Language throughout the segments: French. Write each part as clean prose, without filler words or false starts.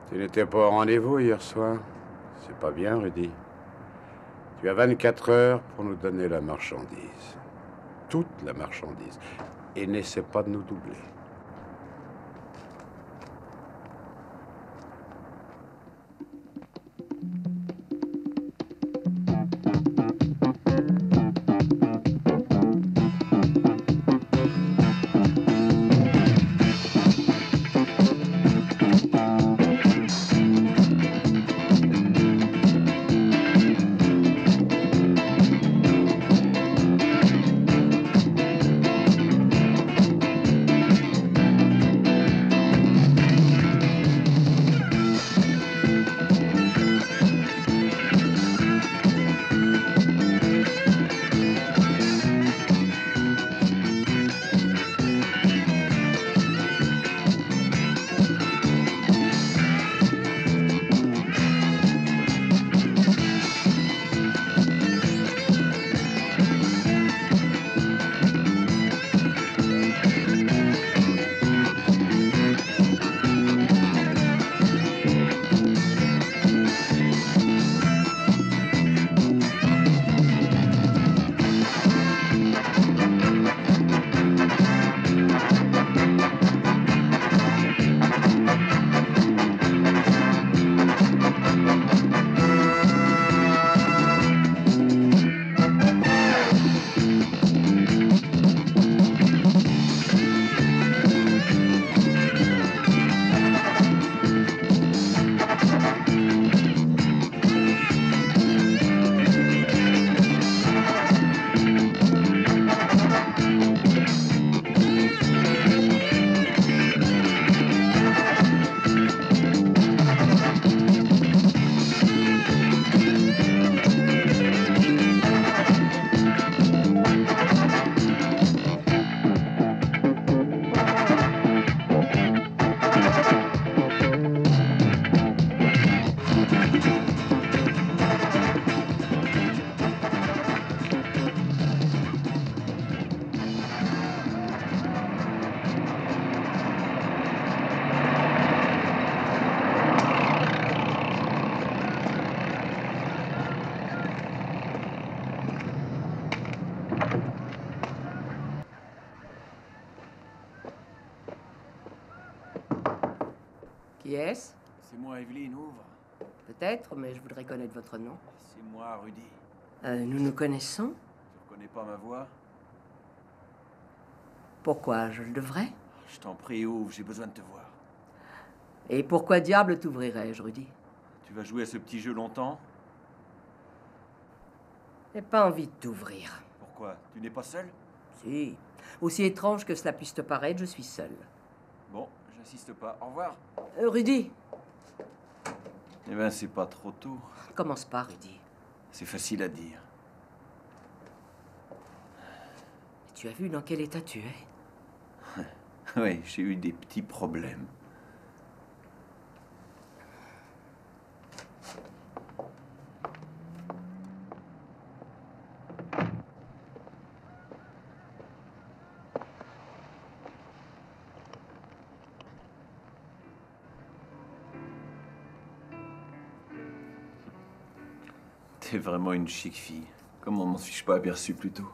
Tu n'étais pas au rendez-vous hier soir? C'est pas bien, Rudy. Tu as 24 heures pour nous donner la marchandise. Toute la marchandise. Et n'essaie pas de nous doubler. Qui est-ce? C'est moi, Evelyne, ouvre. Peut-être, mais je voudrais connaître votre nom. C'est moi, Rudy. Nous nous connaissons? Tu reconnais pas ma voix? Pourquoi je le devrais? Je t'en prie, ouvre, j'ai besoin de te voir. Et pourquoi diable t'ouvrirais-je, Rudy? Tu vas jouer à ce petit jeu longtemps? J'ai pas envie de t'ouvrir. Pourquoi? Tu n'es pas seul? Si. Aussi étrange que cela puisse te paraître, je suis seul. Bon, j'insiste pas. Au revoir. Rudy! Eh ben, c'est pas trop tôt. Commence pas, Rudy. C'est facile à dire. Tu as vu dans quel état tu es? Oui, j'ai eu des petits problèmes. T'es vraiment une chic fille. Comment m'en suis-je pas aperçu plus tôt?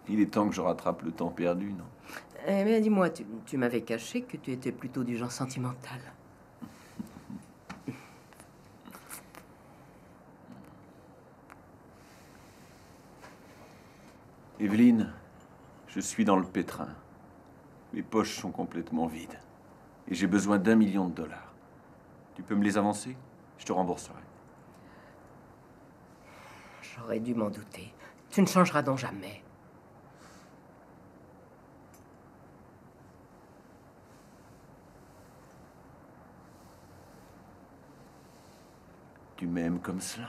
Il est temps que je rattrape le temps perdu, non? Eh bien, dis-moi, tu m'avais caché que tu étais plutôt du genre sentimental. Evelyne, Je suis dans le pétrin. Mes poches sont complètement vides. Et j'ai besoin d'1 million de dollars. Tu peux me les avancer? Je te rembourserai. J'aurais dû m'en douter. Tu ne changeras donc jamais. Tu m'aimes comme cela?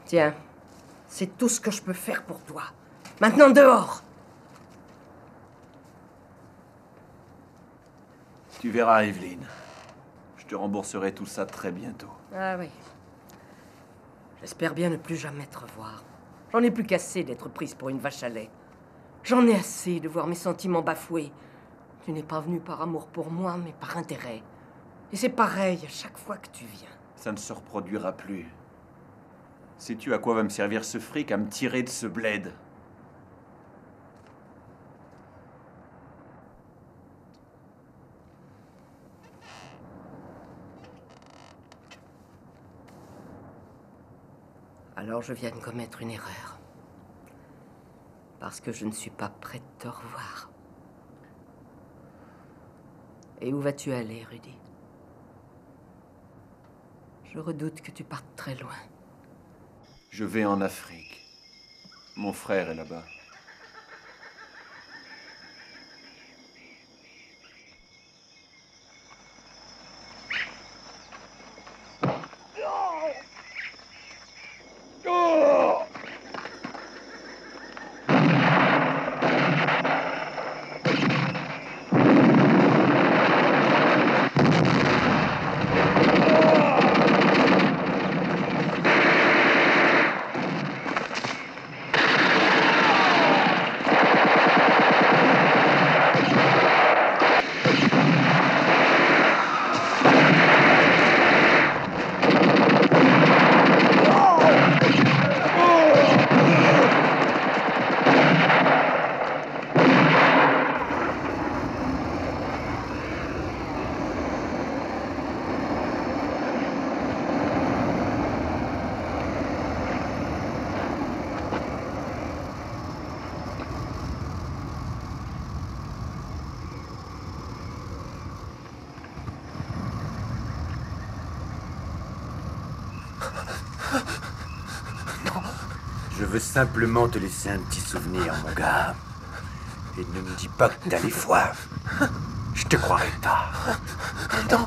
Tiens, c'est tout ce que je peux faire pour toi. Maintenant, dehors! Tu verras, Evelyne. Je te rembourserai tout ça très bientôt. Ah oui. J'espère bien ne plus jamais te revoir. J'en ai plus qu'assez d'être prise pour une vache à lait. J'en ai assez de voir mes sentiments bafoués. Tu n'es pas venu par amour pour moi, mais par intérêt. Et c'est pareil à chaque fois que tu viens. Ça ne se reproduira plus. Sais-tu à quoi va me servir ce fric à me tirer de ce bled? Alors je viens de commettre une erreur. Parce que je ne suis pas prête de te revoir. Et où vas-tu aller, Rudy? Je redoute que tu partes très loin. Je vais en Afrique. Mon frère est là-bas. Je veux simplement te laisser un petit souvenir, mon gars. Et ne me dis pas que t'as les foies. Je te croirai pas. Non.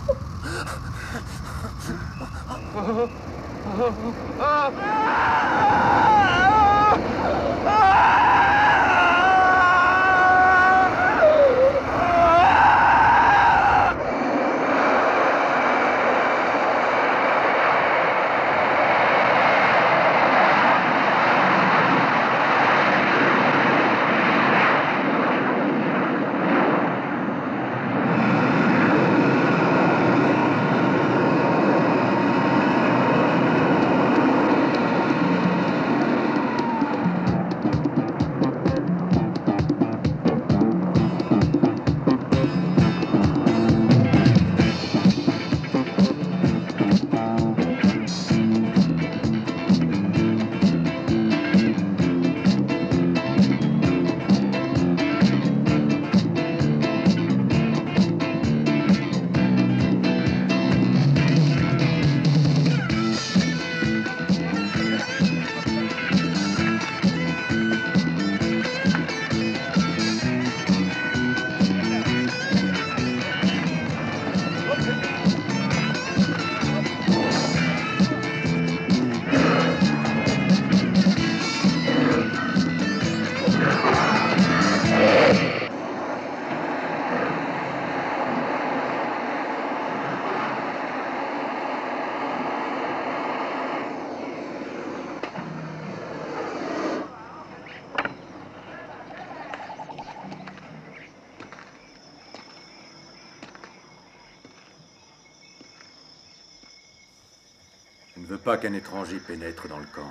veux pas qu'un étranger pénètre dans le camp.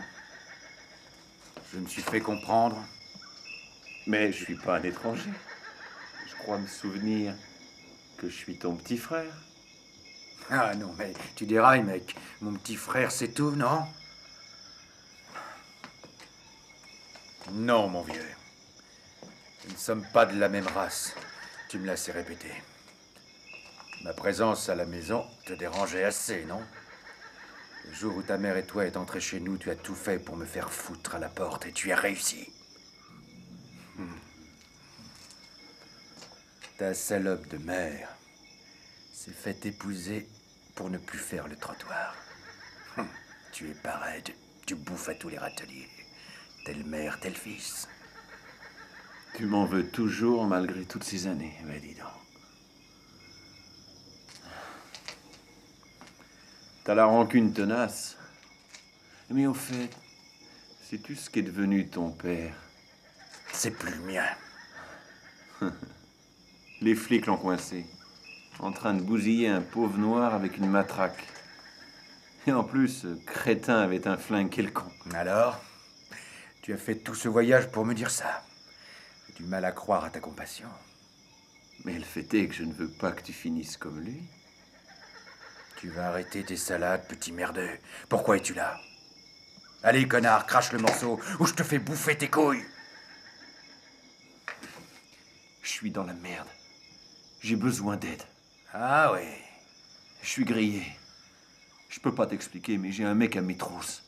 Je me suis fait comprendre. Mais je suis pas un étranger. Je crois me souvenir que je suis ton petit frère. Ah non, mais tu dérailles, mec. Mon petit frère, c'est tout, non? Non, mon vieux. Nous ne sommes pas de la même race. Tu me l'as assez répété. Ma présence à la maison te dérangeait assez, non? Le jour où ta mère et toi êtes entrés chez nous, tu as tout fait pour me faire foutre à la porte et tu as réussi. Ta salope de mère s'est fait épouser pour ne plus faire le trottoir. Tu es pareil, tu bouffes à tous les râteliers. Telle mère, tel fils. Tu m'en veux toujours malgré toutes ces années, mais dis donc. T'as la rancune tenace. Mais au fait, sais-tu ce qu'est devenu ton père? C'est plus le mien. Les flics l'ont coincé, en train de bousiller un pauvre noir avec une matraque. Et en plus, ce crétin avait un flingue quelconque. Alors, tu as fait tout ce voyage pour me dire ça. J'ai du mal à croire à ta compassion. Mais le fait est que je ne veux pas que tu finisses comme lui. Tu vas arrêter tes salades, petit merdeux. Pourquoi es-tu là? Allez, connard, crache le morceau, ou je te fais bouffer tes couilles. Je suis dans la merde. J'ai besoin d'aide. Ah oui. Je suis grillé. Je peux pas t'expliquer, mais j'ai un mec à mes trousses.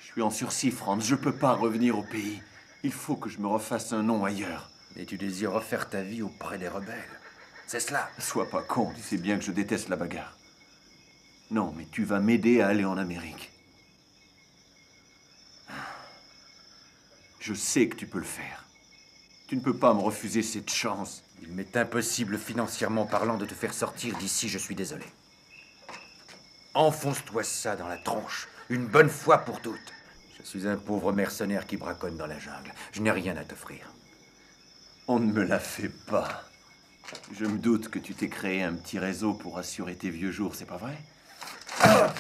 Je suis en sursis, Franz. Je peux pas revenir au pays. Il faut que je me refasse un nom ailleurs. Et tu désires refaire ta vie auprès des rebelles. C'est cela. Sois pas con, tu sais bien que je déteste la bagarre. Non, mais tu vas m'aider à aller en Amérique. Je sais que tu peux le faire. Tu ne peux pas me refuser cette chance. Il m'est impossible, financièrement parlant, de te faire sortir d'ici, je suis désolé. Enfonce-toi ça dans la tronche, une bonne fois pour toutes. Je suis un pauvre mercenaire qui braconne dans la jungle. Je n'ai rien à t'offrir. On ne me la fait pas. Je me doute que tu t'es créé un petit réseau pour assurer tes vieux jours, c'est pas vrai? Ah!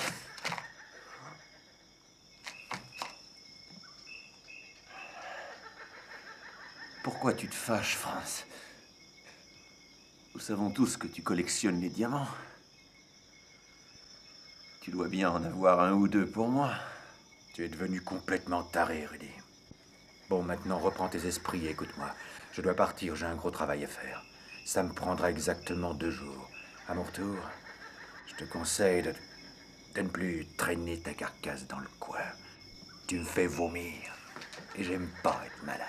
Pourquoi tu te fâches, Franz? Nous savons tous que tu collectionnes les diamants. Tu dois bien en avoir un ou deux pour moi. Tu es devenu complètement taré, Rudy. Bon, maintenant, reprends tes esprits et écoute-moi. Je dois partir, j'ai un gros travail à faire. Ça me prendra exactement 2 jours. À mon retour, je te conseille de ne plus traîner ta carcasse dans le coin. Tu me fais vomir. Et j'aime pas être malade.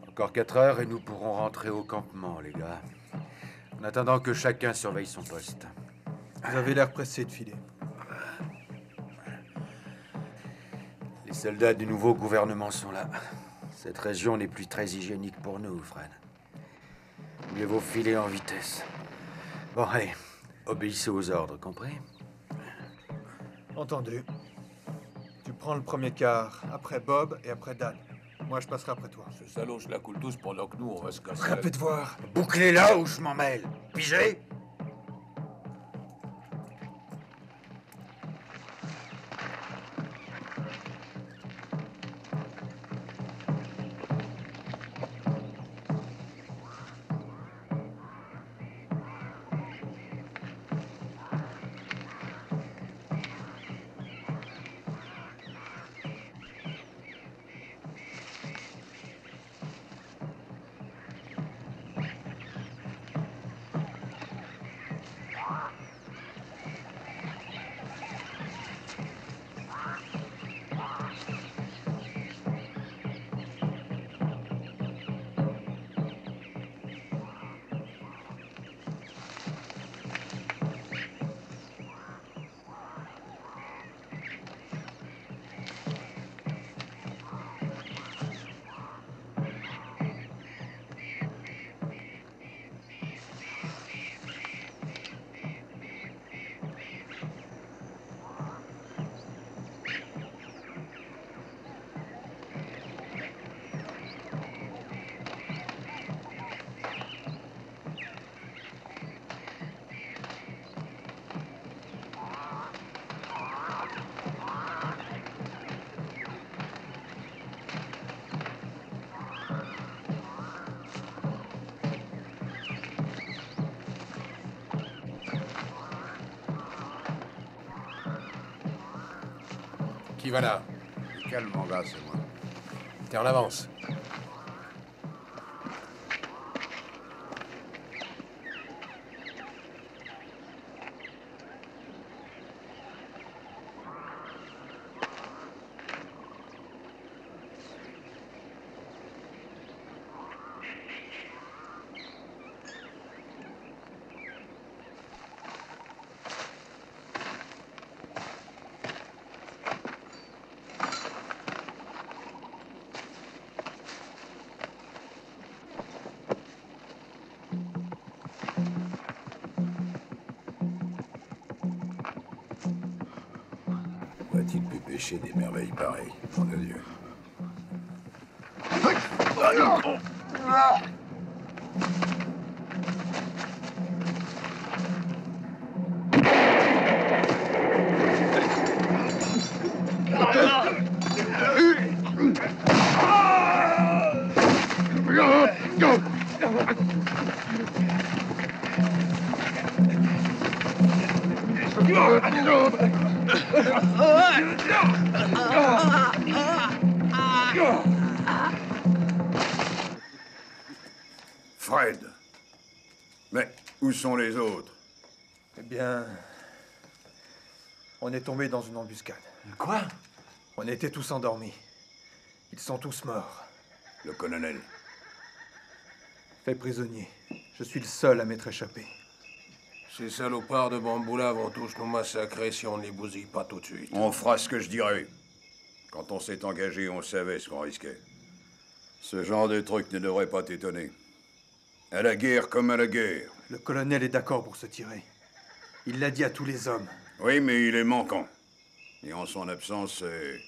Encore 4 heures et nous pourrons rentrer au campement, les gars. En attendant que chacun surveille son poste. Vous avez l'air pressé de filer. Les soldats du nouveau gouvernement sont là. Cette région n'est plus très hygiénique pour nous, Fred. Mieux vaut filer en vitesse. Bon, allez, obéissez aux ordres, compris? Entendu. Tu prends le premier quart, après Bob et après Dan. Moi, je passerai après toi. Ce salaud se la coule tous pendant que nous, on va se casser. Répète voir. Bouclez là ou je m'en mêle. Pigé? Qui va là? Quel mandat, c'est moi. T'es en avance. Où a-t-il pu pêcher des merveilles pareilles? Nom de Dieu. Fred. Mais où sont les autres? Eh bien... On est tombé dans une embuscade. Quoi? On était tous endormis. Ils sont tous morts. Le colonel. Fait prisonnier. Je suis le seul à m'être échappé. Ces salopards de Bamboula vont tous nous massacrer si on ne les bousille pas tout de suite. On fera ce que je dirais. Quand on s'est engagé, on savait ce qu'on risquait. Ce genre de truc ne devrait pas t'étonner. À la guerre comme à la guerre. Le colonel est d'accord pour se tirer. Il l'a dit à tous les hommes. Oui, mais il est manquant. Et en son absence, c'est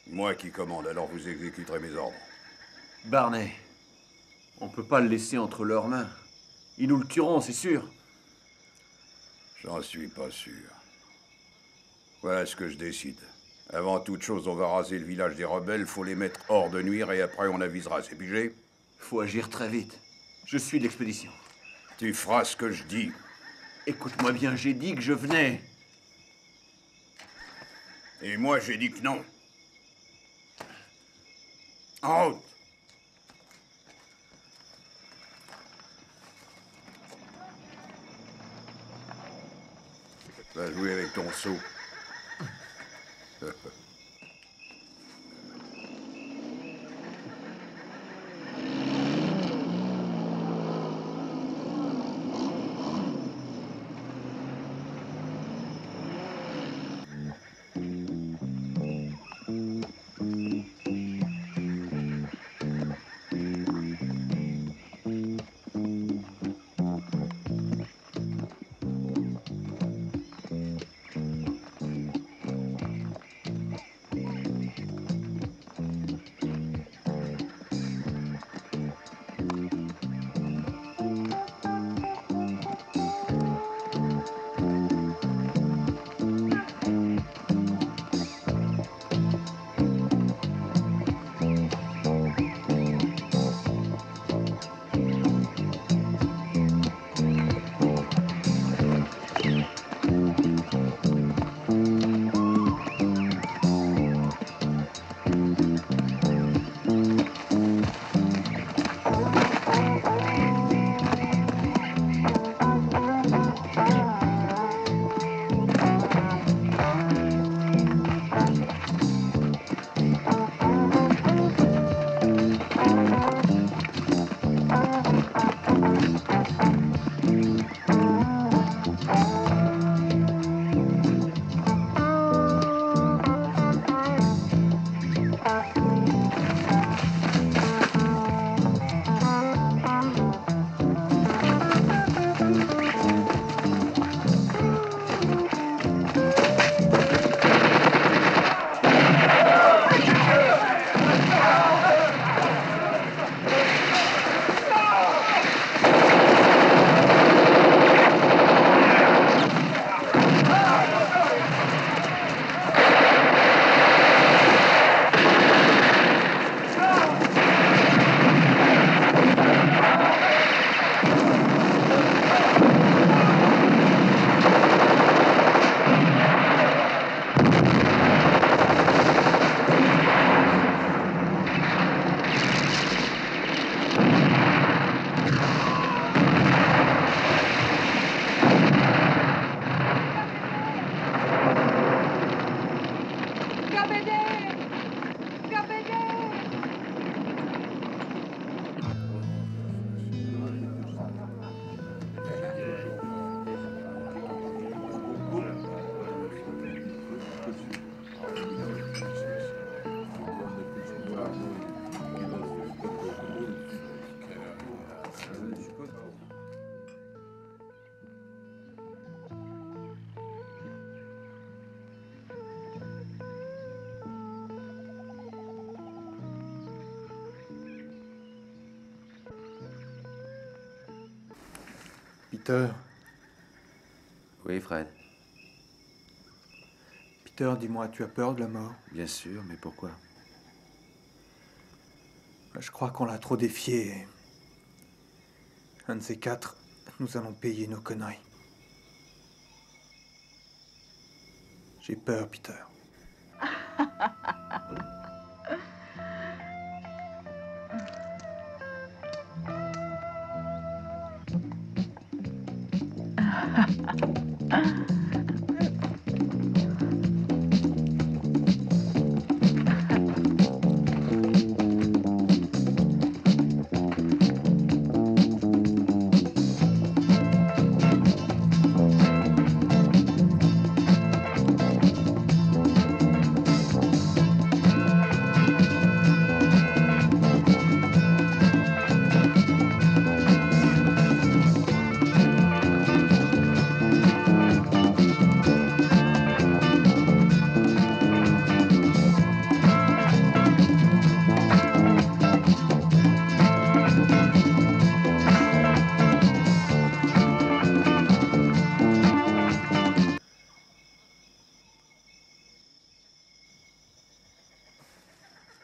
moi qui commande, alors vous exécuterez mes ordres. Barney, on peut pas le laisser entre leurs mains. Ils nous le tueront, c'est sûr. J'en suis pas sûr. Voilà ce que je décide. Avant toute chose, on va raser le village des rebelles, faut les mettre hors de nuire et après on avisera, c'est pigé? Faut agir très vite. Je suis de l'expédition. Tu feras ce que je dis. Écoute-moi bien, j'ai dit que je venais. Et moi, j'ai dit que non. En route! Va jouer avec ton seau. Peter, Oui, Fred. Peter, dis-moi, tu as peur de la mort? Bien sûr, mais pourquoi? Je crois qu'on l'a trop défié. Un de ces quatre, nous allons payer nos conneries. J'ai peur, Peter.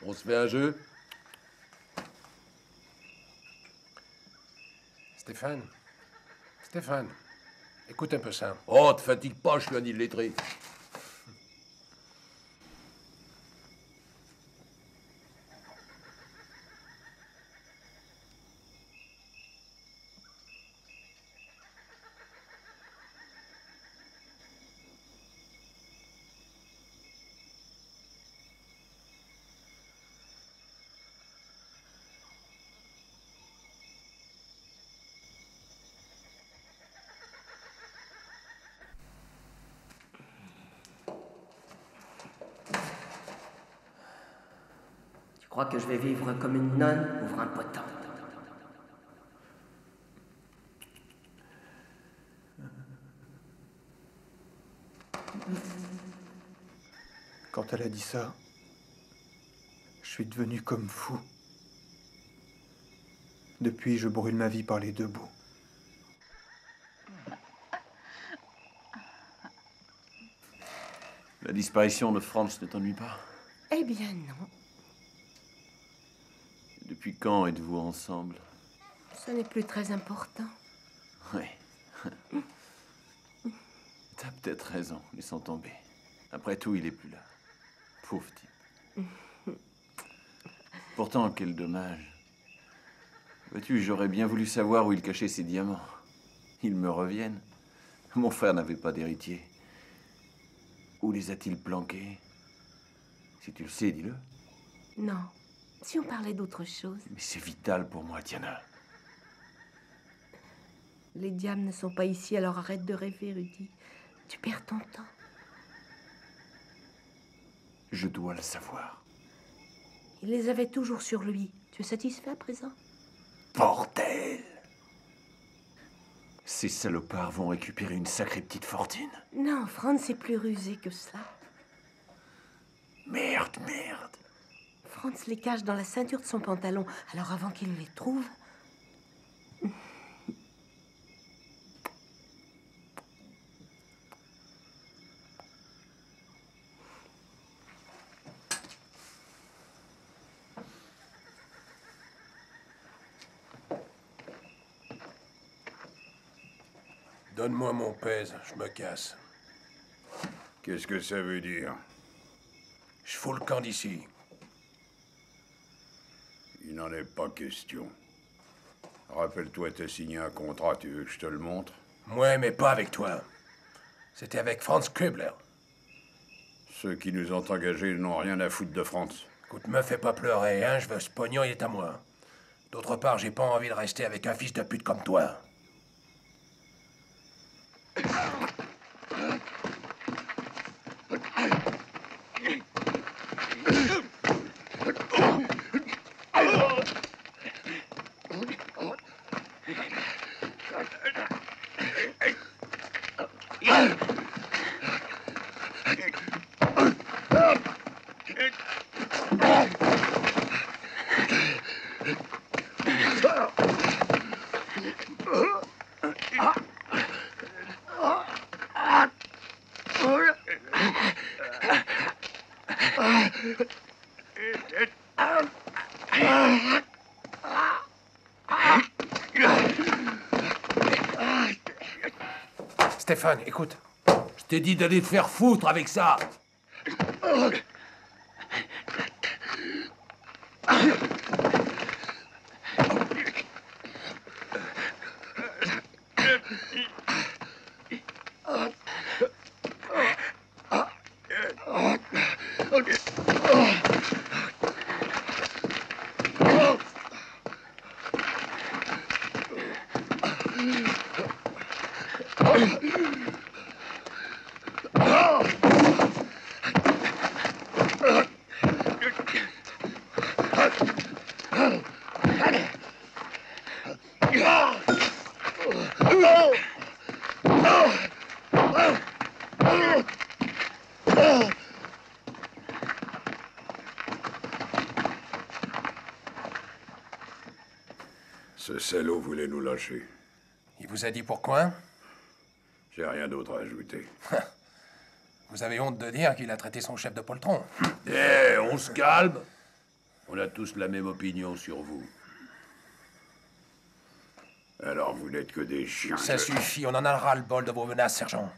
On se fait un jeu? Stéphane? Stéphane, écoute un peu ça. Oh, te fatigue pas, je suis un illettré. Tu crois que je vais vivre comme une nonne, ouvre un potin. Quand elle a dit ça, je suis devenu comme fou. Depuis, je brûle ma vie par les deux bouts. La disparition de Franz ne t'ennuie pas? Eh bien non, Depuis quand êtes-vous ensemble? ce n'est plus très important. Oui. T'as peut-être raison, laissons tomber. Après tout, il est plus là. Pauvre type. Pourtant, quel dommage. Vois-tu, j'aurais bien voulu savoir où il cachait ses diamants. Ils me reviennent. Mon frère n'avait pas d'héritier. Où les a-t-il planqués? Si tu le sais, dis-le. Non, si on parlait d'autre chose. Mais c'est vital pour moi, Diana. Les diamants ne sont pas ici, alors arrête de rêver, Rudy. Tu perds ton temps. Je dois le savoir. Il les avait toujours sur lui. Tu es satisfait à présent? Bordel! Ces salopards vont récupérer une sacrée petite fortune. Non, Franz est plus rusé que ça. Merde, merde. Franz les cache dans la ceinture de son pantalon. Alors avant qu'il les trouve... Donne-moi mon pèse, je me casse. Qu'est-ce que ça veut dire? Je fous le camp d'ici. Il n'en est pas question. Rappelle-toi, t'as signé un contrat, tu veux que je te le montre? Ouais, mais pas avec toi. C'était avec Franz Kübler. Ceux qui nous ont engagés n'ont rien à foutre de France. Écoute, me fais pas pleurer, hein. Je veux ce pognon, il est à moi. D'autre part, j'ai pas envie de rester avec un fils de pute comme toi. Stéphane, écoute. Je t'ai dit d'aller te faire foutre avec ça. Ce salaud voulait nous lâcher. Il vous a dit pourquoi? J'ai rien d'autre à ajouter. Vous avez honte de dire qu'il a traité son chef de poltron. Eh, on se calme. On a tous la même opinion sur vous. Alors vous n'êtes que des chiens. Ça suffit, on en a ras-le-bol de vos menaces, sergent.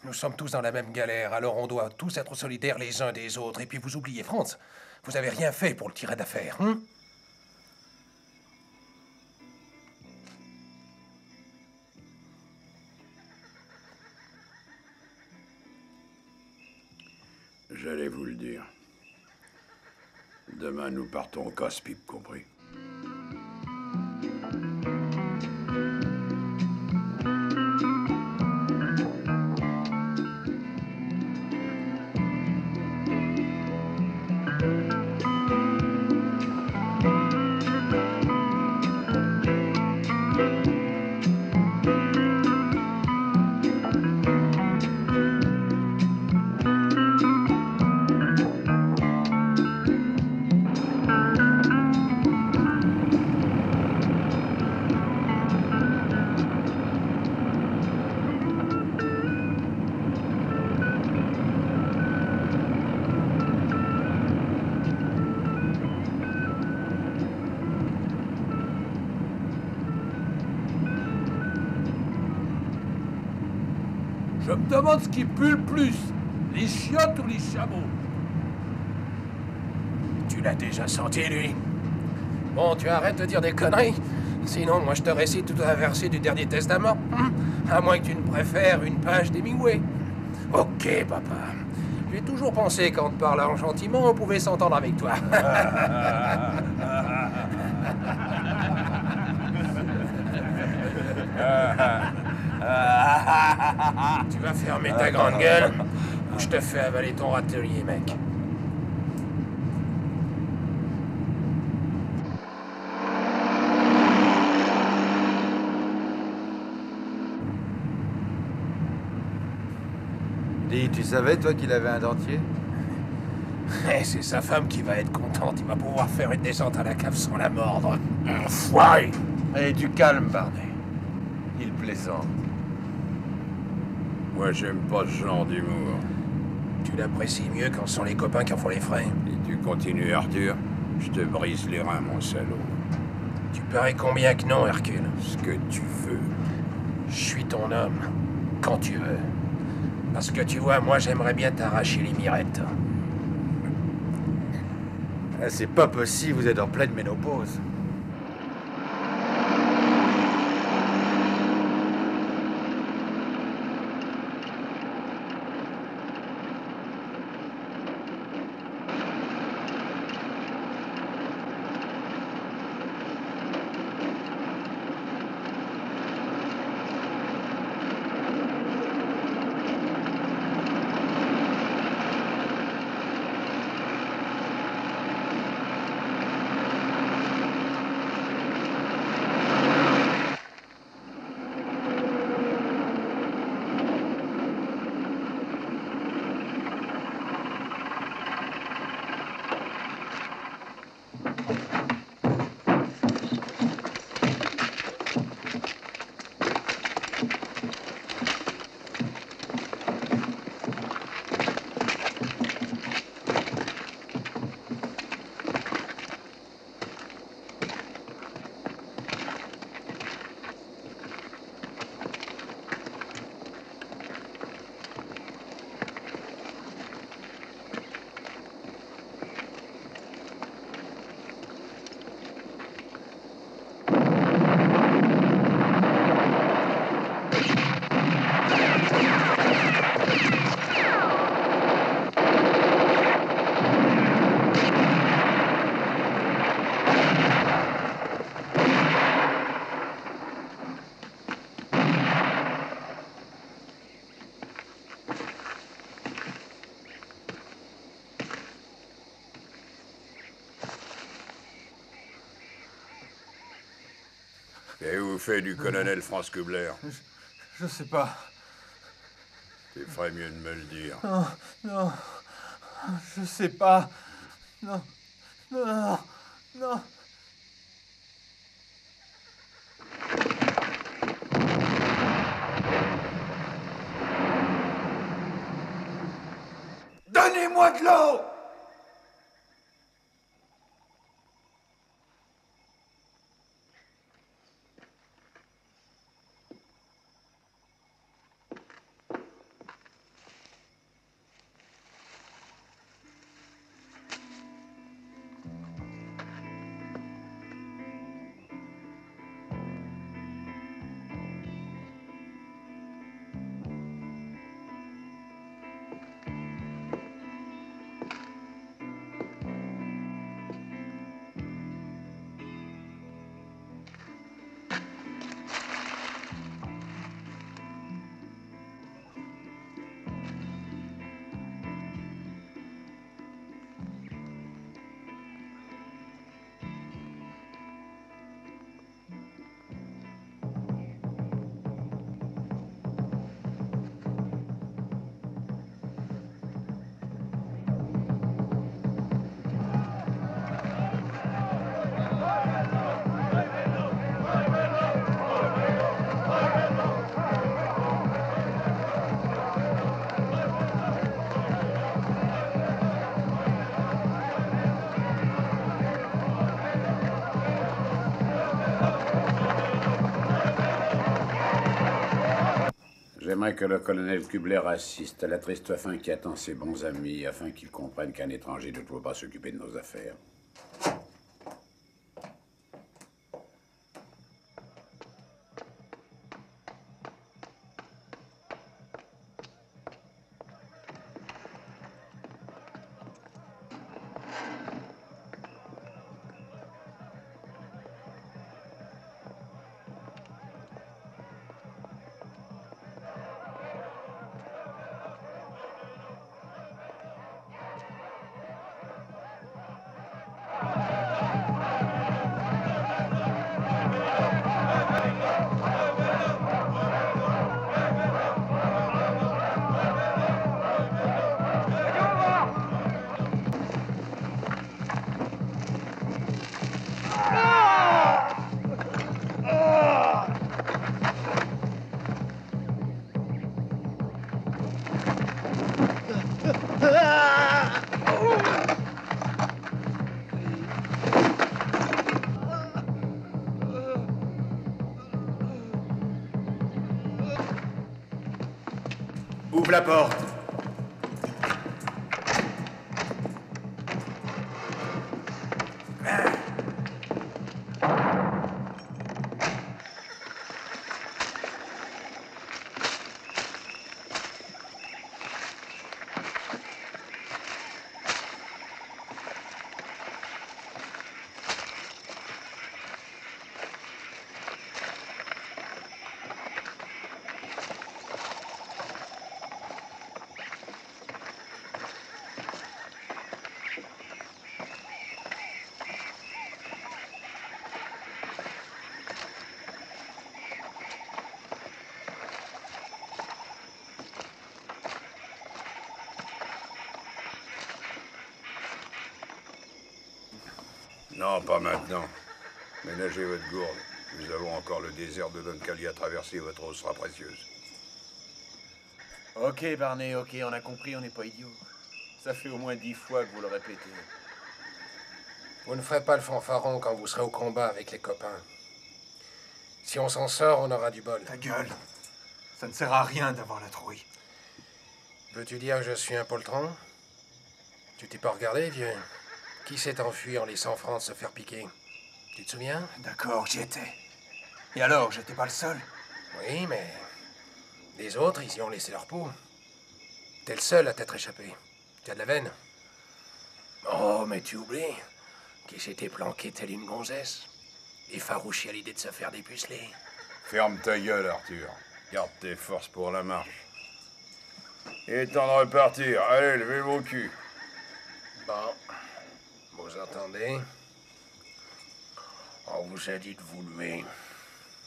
Nous sommes tous dans la même galère, alors on doit tous être solidaires les uns des autres. Et puis vous oubliez Franz. Vous avez rien fait pour le tirer d'affaire, hein? J'allais vous le dire. Demain, nous partons au casse-pipe, compris. Je me demande ce qui pue le plus, les chiottes ou les chameaux. Tu l'as déjà senti, lui. Bon, tu arrêtes de dire des conneries. Sinon, moi, je te récite tout un verset du dernier testament. À moins que tu ne préfères une page d'Hemingway. Ok, papa. J'ai toujours pensé qu'en te parlant gentiment, on pouvait s'entendre avec toi. Tu vas fermer ta grande gueule ou je te fais avaler ton râtelier, mec. Dis, tu savais, toi, qu'il avait un dentier? C'est sa femme qui va être contente. Il va pouvoir faire une descente à la cave sans la mordre. Enfoiré! Allez, du calme, Barney. Il plaisante. Moi, j'aime pas ce genre d'humour. Tu l'apprécies mieux quand ce sont les copains qui en font les frais. Et tu continues, Arthur, je te brise les reins, mon salaud. Tu parais combien que non, Hercule? Ce que tu veux. Je suis ton homme, quand tu veux. Parce que tu vois, moi j'aimerais bien t'arracher les mirettes. Ah, c'est pas possible, vous êtes en pleine ménopause. Qu'avez-vous fait du colonel Franz Kubler? Je sais pas. Tu ferais mieux de me le dire. Non, non. Je sais pas. Non. Non, non, non. Donnez-moi de l'eau! J'aimerais que le colonel Kubler assiste à la triste fin qui attend ses bons amis, afin qu'ils comprennent qu'un étranger ne doit pas s'occuper de nos affaires. Ouvre la porte. Non, pas maintenant. Ménagez votre gourde. Nous avons encore le désert de Doncali à traverser, votre eau sera précieuse. Ok, Barney, ok, on a compris, on n'est pas idiots. Ça fait au moins 10 fois que vous le répétez. Vous ne ferez pas le fanfaron quand vous serez au combat avec les copains. Si on s'en sort, on aura du bol. Ta gueule. Ça ne sert à rien d'avoir la trouille. Veux-tu dire que je suis un poltron? Tu t'es pas regardé, vieux? Qui s'est enfui en laissant France se faire piquer? Tu te souviens? D'accord, j'y étais. Et alors, j'étais pas le seul? Oui, mais... les autres, ils y ont laissé leur peau. T'es le seul à t'être échappé. Tu as de la veine. Oh, mais tu oublies qu'il s'était planqué telle une gonzesse. Effarouché à l'idée de se faire dépuceler. Ferme ta gueule, Arthur. Garde tes forces pour la marche. Il est temps de repartir. Allez, levez vos culs. Bon. Vous entendez? On vous a dit de vous lever.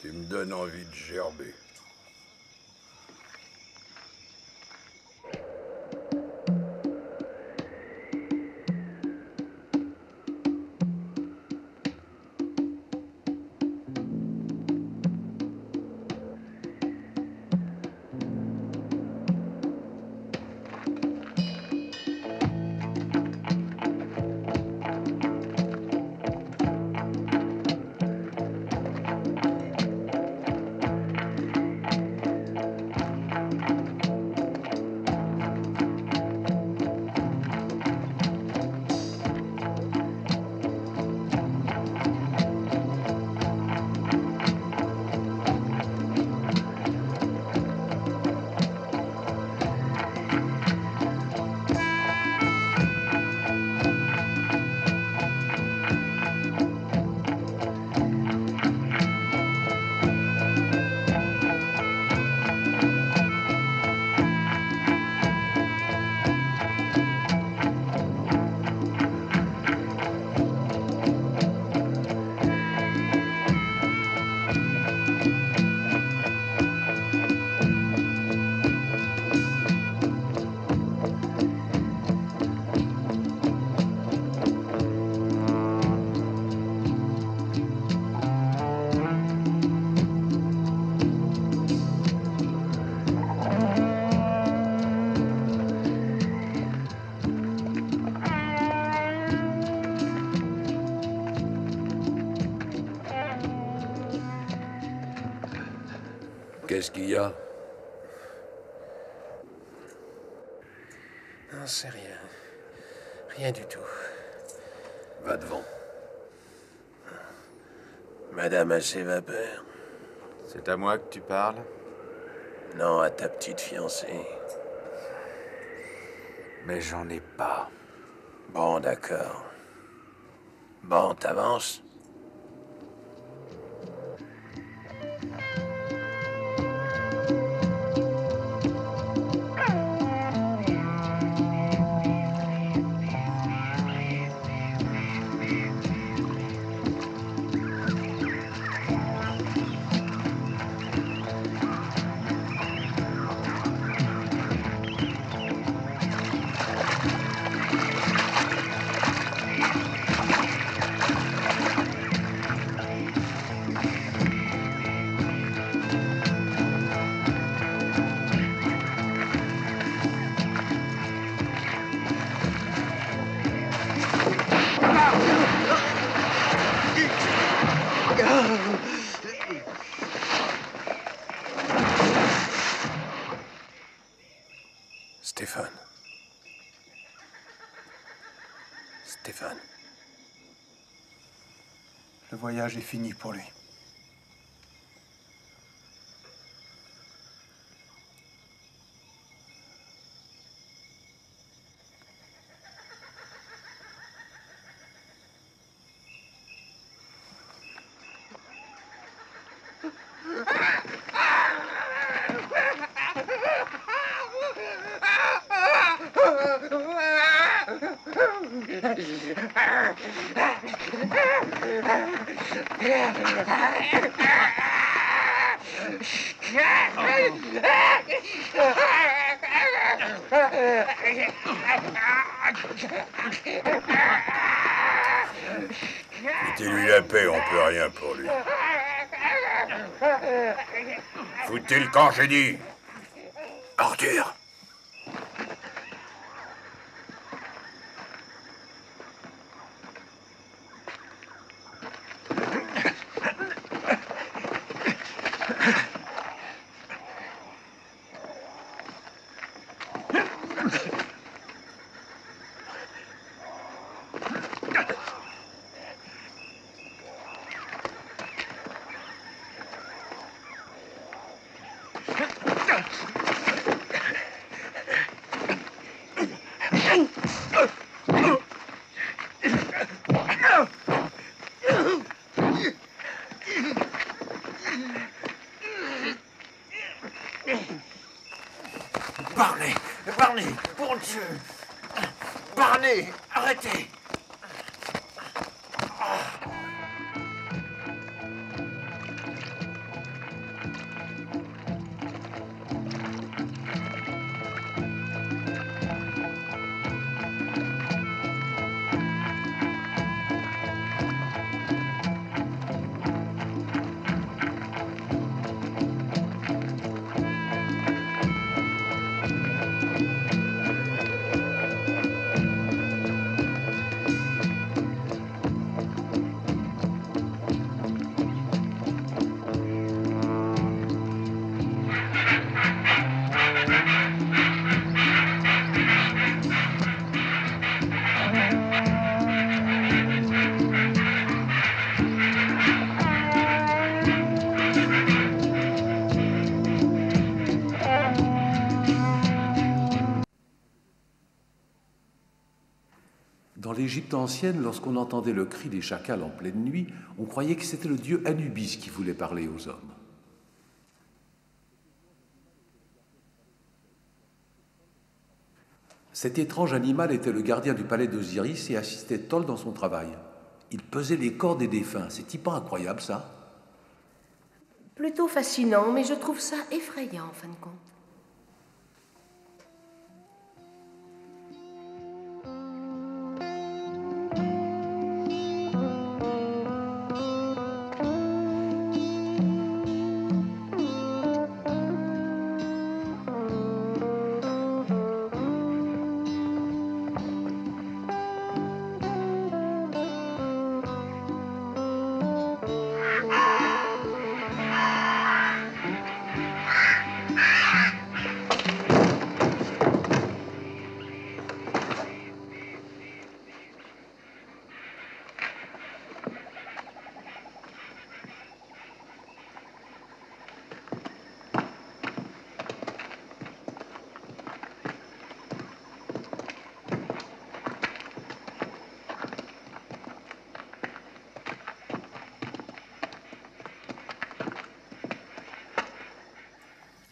Tu me donnes envie de gerber. Qu'est-ce qu'il y a? Non, c'est rien. Rien du tout. Va devant. Madame a ses vapeurs. C'est à moi que tu parles? Non, à ta petite fiancée. Mais j'en ai pas. Bon, d'accord. Bon, t'avances. Stéphane. Stéphane. Le voyage est fini pour lui. Foutez-lui la paix, on peut rien pour lui. Foutez le camp, j'ai dit. Arthur. Barney, bon Dieu! Barney, arrêtez! Dans l'Égypte ancienne, lorsqu'on entendait le cri des chacals en pleine nuit, on croyait que c'était le dieu Anubis qui voulait parler aux hommes. Cet étrange animal était le gardien du palais d'Osiris et assistait Tol dans son travail. Il pesait les corps des défunts. C'est pas incroyable, ça? Plutôt fascinant, mais je trouve ça effrayant, en fin de compte.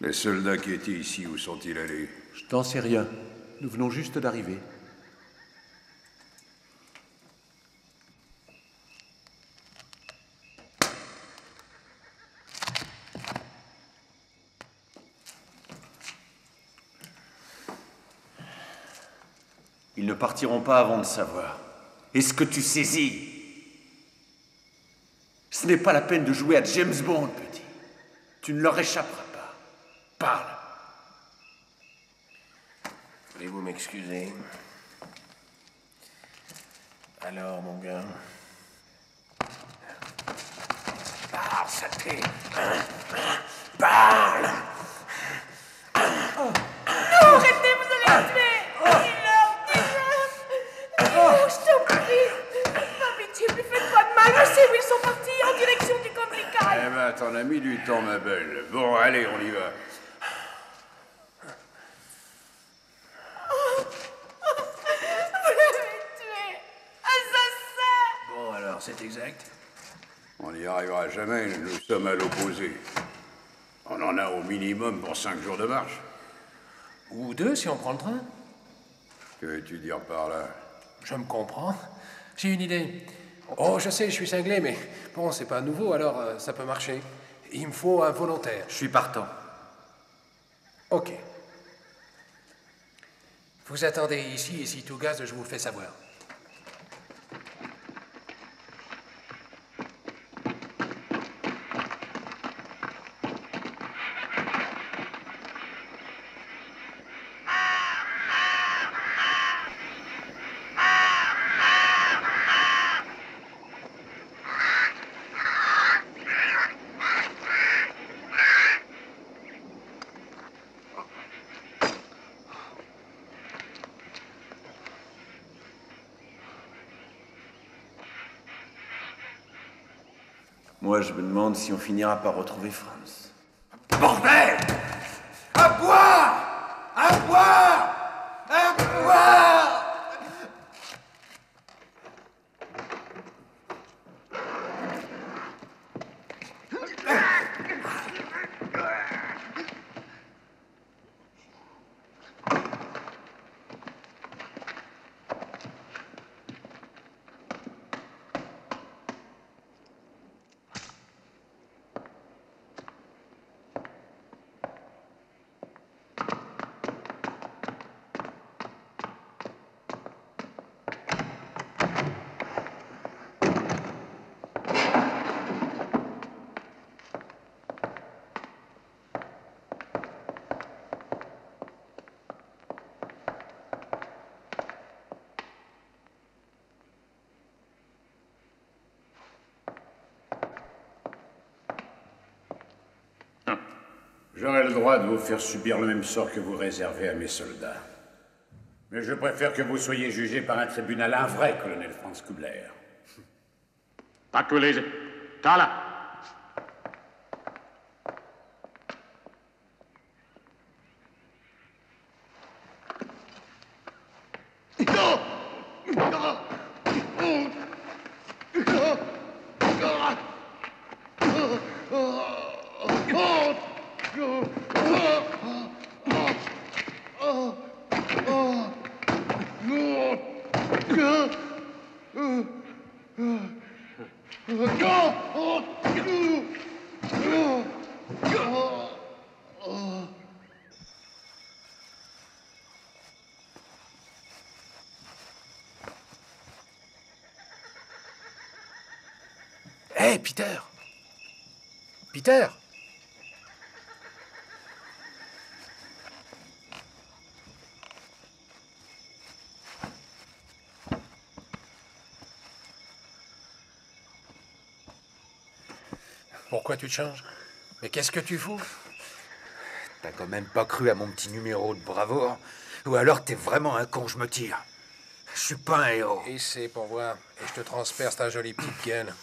Les soldats qui étaient ici, où sont-ils allés? Je t'en sais rien. Nous venons juste d'arriver. Ils ne partiront pas avant de savoir. Est-ce que tu saisis? Ce n'est pas la peine de jouer à James Bond, petit. Tu ne leur échapperas pas. Parle. Voulez-vous m'excuser? Alors, mon gars? Parle, saleté! Parle! Non, arrêtez, vous allez me tuer! Dis-leur! Je t'en prie! Par pitié, ne lui faites pas de mal! Je sais où ils sont partis, en direction du camp de Mikaï! Eh ben, t'en as mis du temps, ma belle. Bon, allez, on y va. Vous l'avez tué! Assassin! Bon, alors, c'est exact? On n'y arrivera jamais, nous sommes à l'opposé. On en a au minimum pour 5 jours de marche. Ou 2 si on prend le train? Que veux-tu dire par là? Je me comprends. J'ai une idée. Oh, je sais, je suis cinglé, mais bon, c'est pas nouveau, alors ça peut marcher. Il me faut un volontaire. Je suis partant. Ok. Vous attendez ici, et si tout gaze, je vous le fais savoir. Moi, je me demande si on finira par retrouver Franz. Bordel! À boire! À boire! À boire! J'aurai le droit de vous faire subir le même sort que vous réservez à mes soldats. Mais je préfère que vous soyez jugé par un tribunal, un vrai colonel Franz Kubler. Takulese. Tala. Hé, Peter! Peter! Pourquoi tu te changes? Mais qu'est-ce que tu fous? T'as quand même pas cru à mon petit numéro de bravoure? Ou alors t'es vraiment un con, je me tire. Je suis pas un héros. Et c'est pour voir. Et je te transperce ta jolie petite gaine.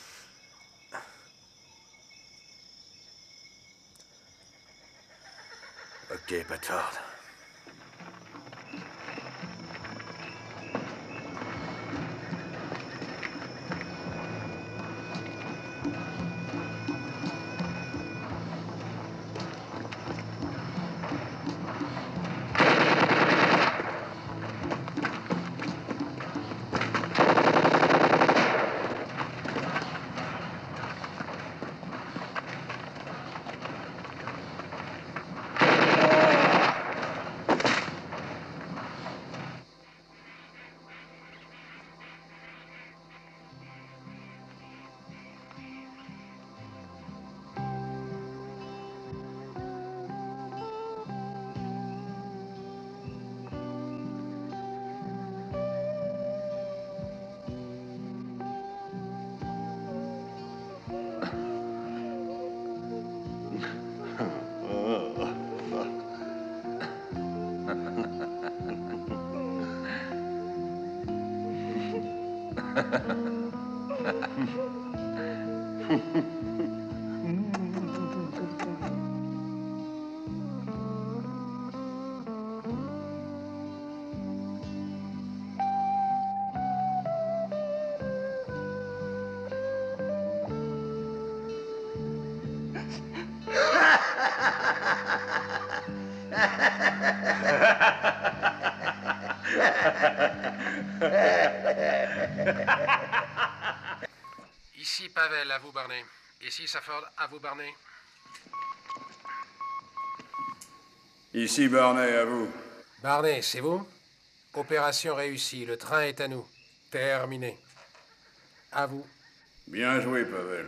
Ok, Patford. Ici Pavel, à vous Barney. Ici Safford, à vous Barney. Ici Barney, à vous. Barney, c'est vous? Opération réussie, le train est à nous. Terminé. À vous. Bien joué, Pavel.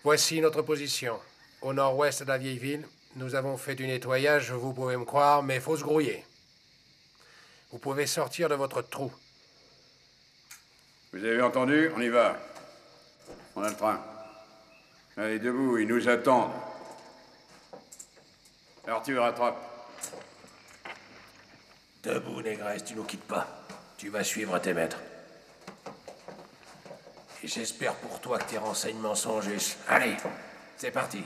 Voici notre position. Au nord-ouest de la vieille ville, nous avons fait du nettoyage, vous pouvez me croire, mais faut se grouiller. Vous pouvez sortir de votre trou. Vous avez entendu? On y va. On a le train. Allez, debout, ils nous attendent. Arthur, rattrape. Debout, négresse, tu nous quittes pas. Tu vas suivre tes maîtres. Et j'espère pour toi que tes renseignements sont justes. Allez, c'est parti.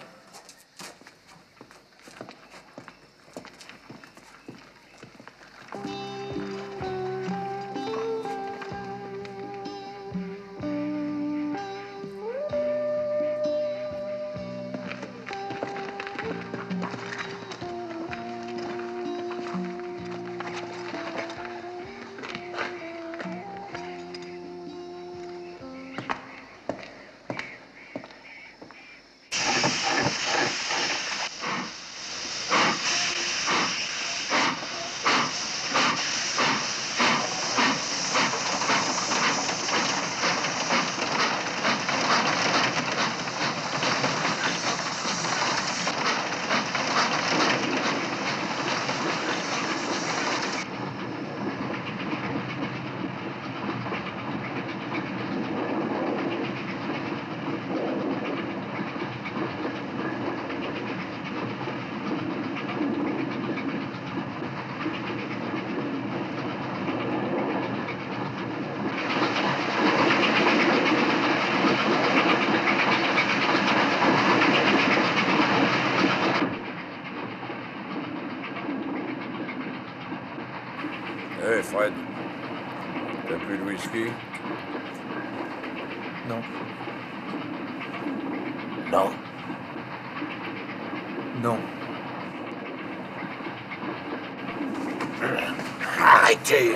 Hé, Fred. T'as plus de whisky? Non. Non. Non. Arrêtez!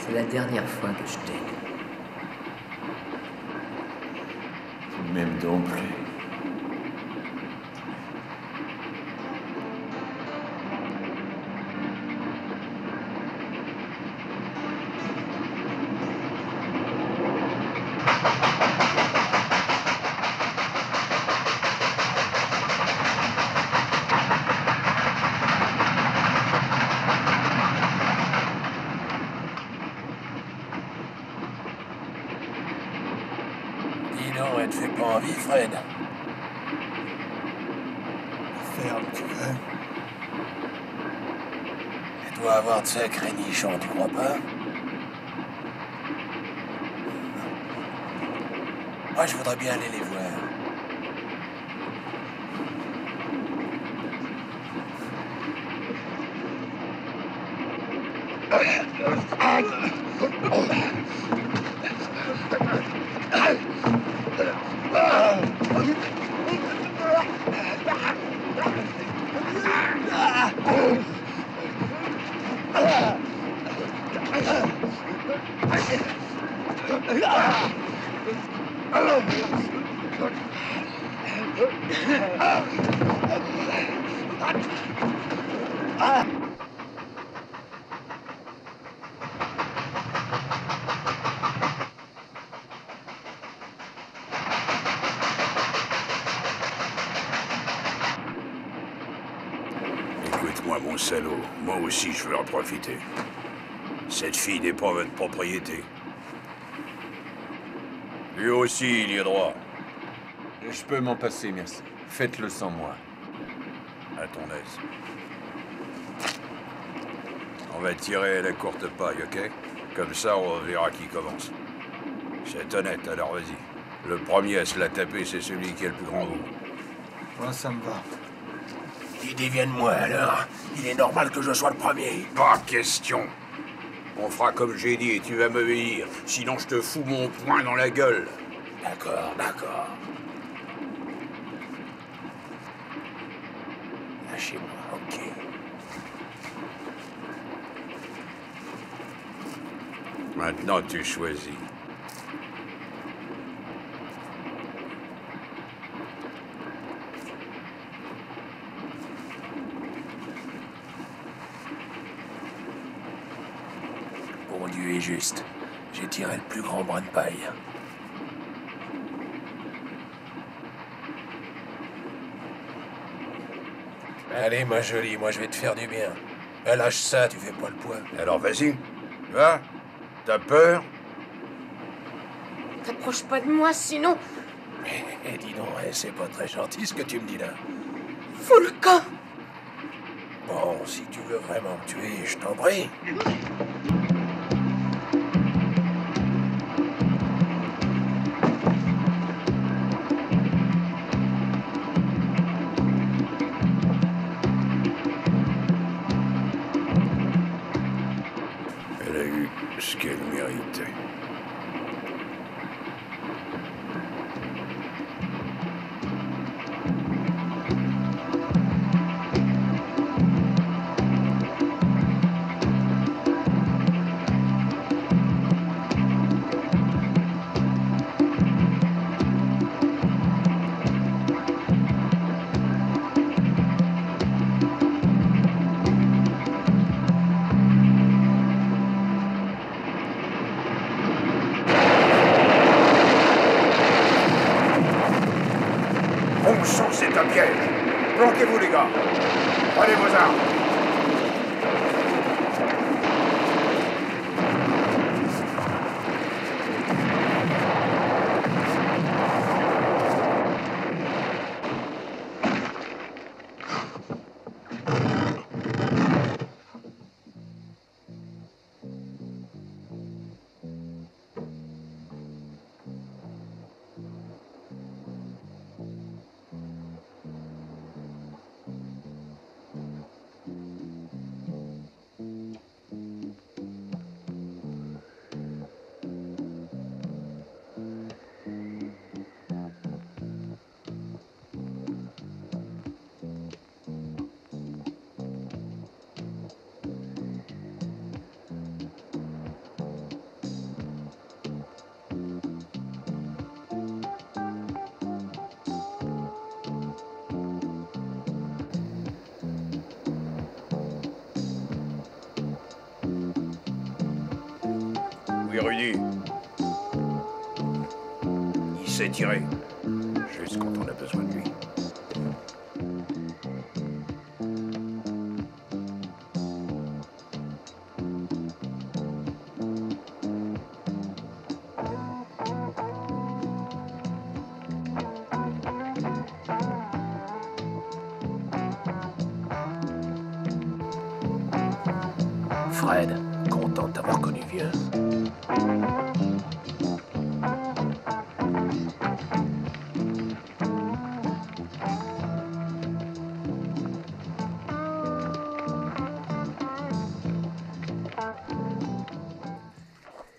C'est la dernière fois que je t'aide. Tu m'aimes donc plus. Dis donc, elle te fait pas envie, Fred? Faire où tu veux. Elle doit avoir de sacrés nichons, tu crois pas? Moi, je voudrais bien aller les voir. Écoute-moi, mon salaud. Moi aussi, je veux en profiter. Cette fille n'est pas votre propriété. Lui aussi, il y a droit. Je peux m'en passer, merci. Faites-le sans moi. À ton aise. On va tirer à la courte paille, ok? Comme ça, on verra qui commence. C'est honnête, alors vas-y. Le premier à se la taper, c'est celui qui a le plus grand goût. Moi, ça me va. Il dévient de moi, alors. Il est normal que je sois le premier. Pas question. On fera comme j'ai dit et tu vas m'obéir. Sinon, je te fous mon poing dans la gueule. D'accord, d'accord. Lâchez-moi, ok. Maintenant, tu choisis. Bon Dieu est juste. J'ai tiré le plus grand brin de paille. Allez, ma jolie, moi je vais te faire du bien. Lâche ça, tu fais pas le poids. Alors, vas-y. Va. T'as peur? T'approches pas de moi, sinon... Eh, dis donc, c'est pas très gentil ce que tu me dis là. Fous le camp! Bon, si tu veux vraiment me tuer, je t'en prie. Elle a eu ce qu'elle méritait. Bon sang, c'est un piège. Planquez-vous, les gars. Prenez vos armes. Oui, Rudy. Il sait tirer. Juste quand on a besoin de lui. Fred, content de t'avoir connu, vieux.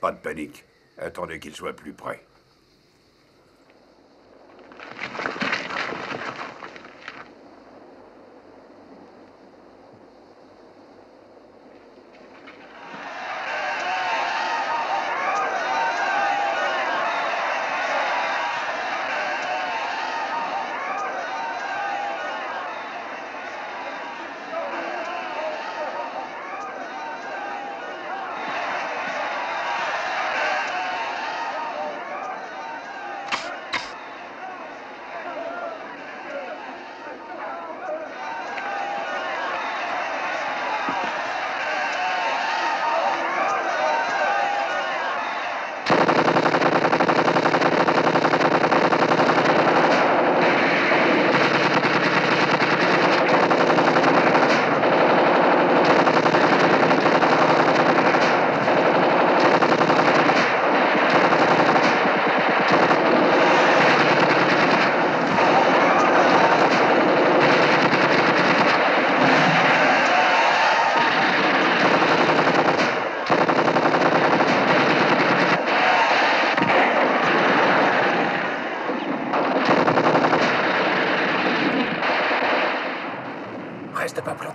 Pas de panique. Attendez qu'il soit plus près.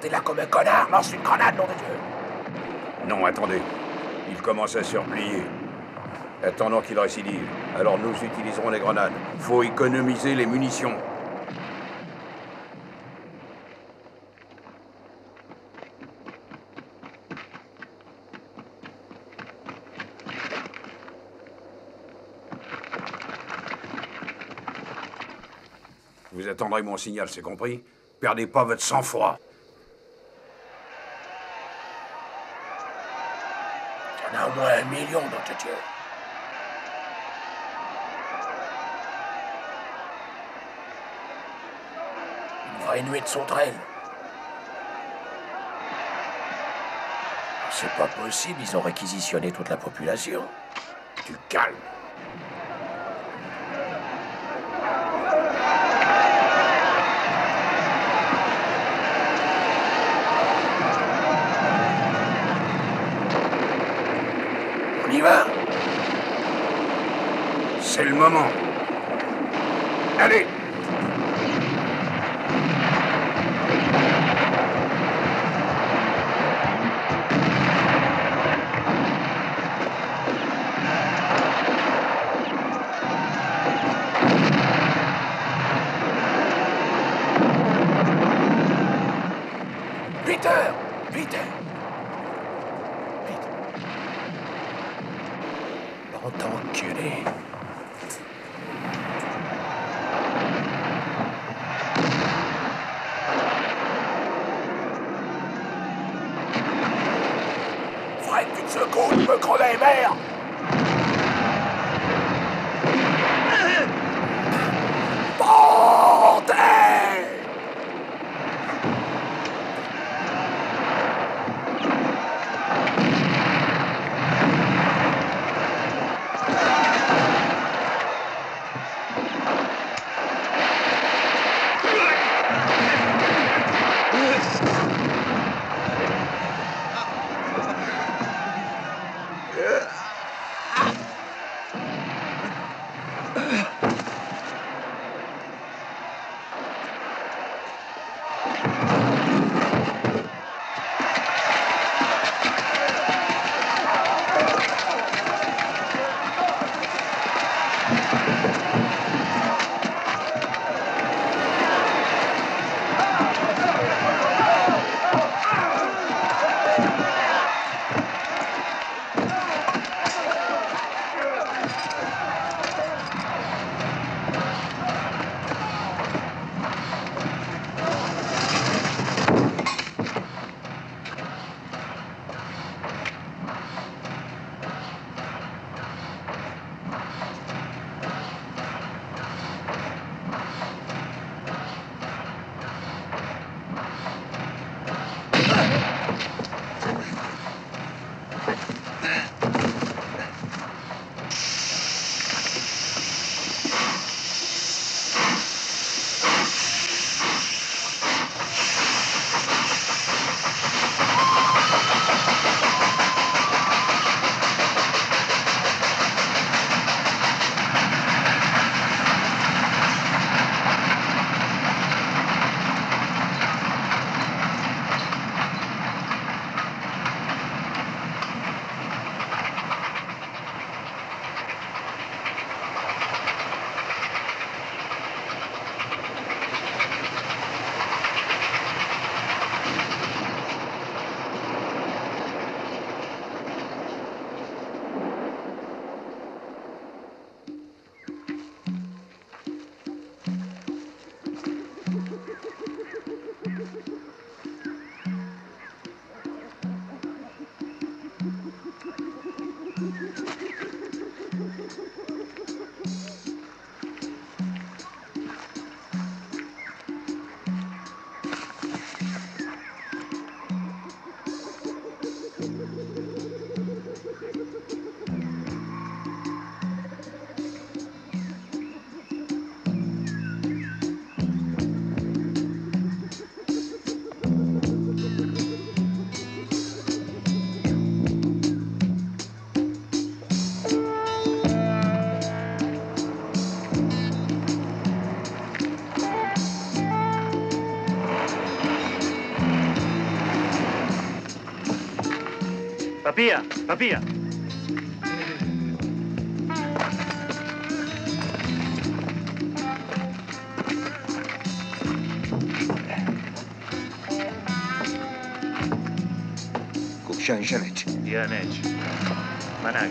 T'es là comme un connard, lance une grenade, nom de Dieu. Non, attendez. Il commence à se replier. Attendant qu'il récidive. Alors nous utiliserons les grenades. Faut économiser les munitions. Vous attendrez mon signal, c'est compris? Perdez pas votre sang-froid. Il y en a au moins 1 million, nom de Dieu. Une vraie nuée de sauterelles. C'est pas possible, ils ont réquisitionné toute la population. Du calme. On y va? C'est le moment. Allez! Peter! Peter! Bon t'enculé. Fred, tu te secoues, tu peux crever les mères! Bordel! Papilla, papilla. Kukşan Şaneç. Diyaneç. Managa.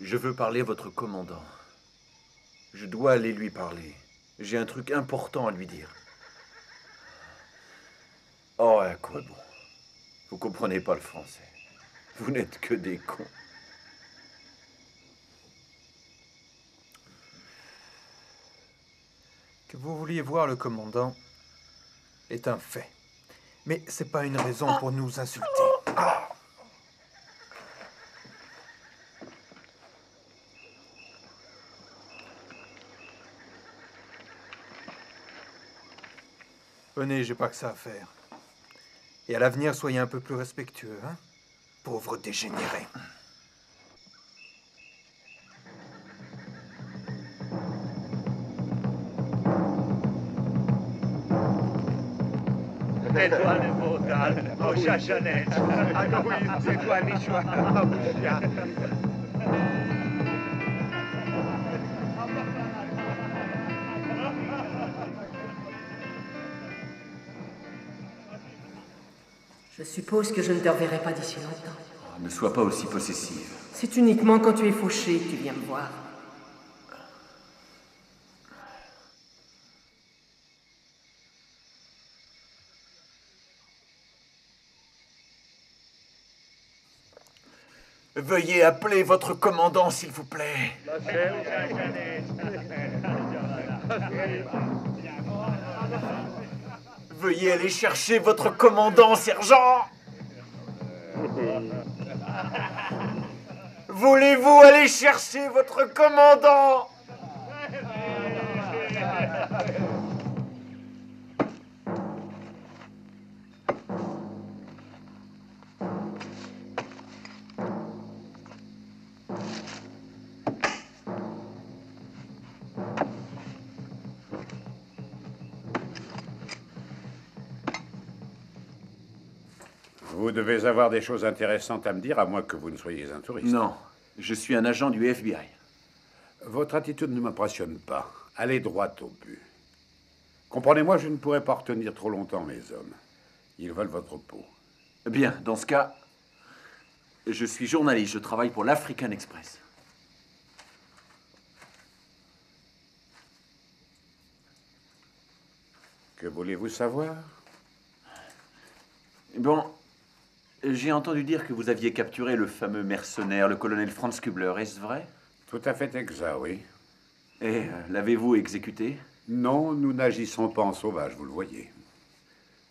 Je veux parler à votre commandant. Je dois aller lui parler. J'ai un truc important à lui dire. Oh, à quoi bon? Vous comprenez pas le français. Vous n'êtes que des cons. Que vous vouliez voir le commandant est un fait. Mais c'est pas une raison pour nous insulter. Venez, j'ai pas que ça à faire. Et à l'avenir, soyez un peu plus respectueux, hein? Pauvre dégénéré. Je suppose que je ne te reverrai pas d'ici longtemps. Ne sois pas aussi possessive. C'est uniquement quand tu es fauché que tu viens me voir. Veuillez appeler votre commandant, s'il vous plaît. Veuillez aller chercher votre commandant, sergent. Voulez-vous aller chercher votre commandant? Vous devez avoir des choses intéressantes à me dire, à moins que vous ne soyez un touriste. Non, je suis un agent du FBI. Votre attitude ne m'impressionne pas. Allez droit au but. Comprenez-moi, je ne pourrai pas retenir trop longtemps mes hommes. Ils veulent votre peau. Bien, dans ce cas, je suis journaliste, je travaille pour l'African Express. Que voulez-vous savoir? Bon, j'ai entendu dire que vous aviez capturé le fameux mercenaire, le colonel Franz Kubler, est-ce vrai? Tout à fait exact, oui. Et l'avez-vous exécuté? Non, nous n'agissons pas en sauvage, vous le voyez.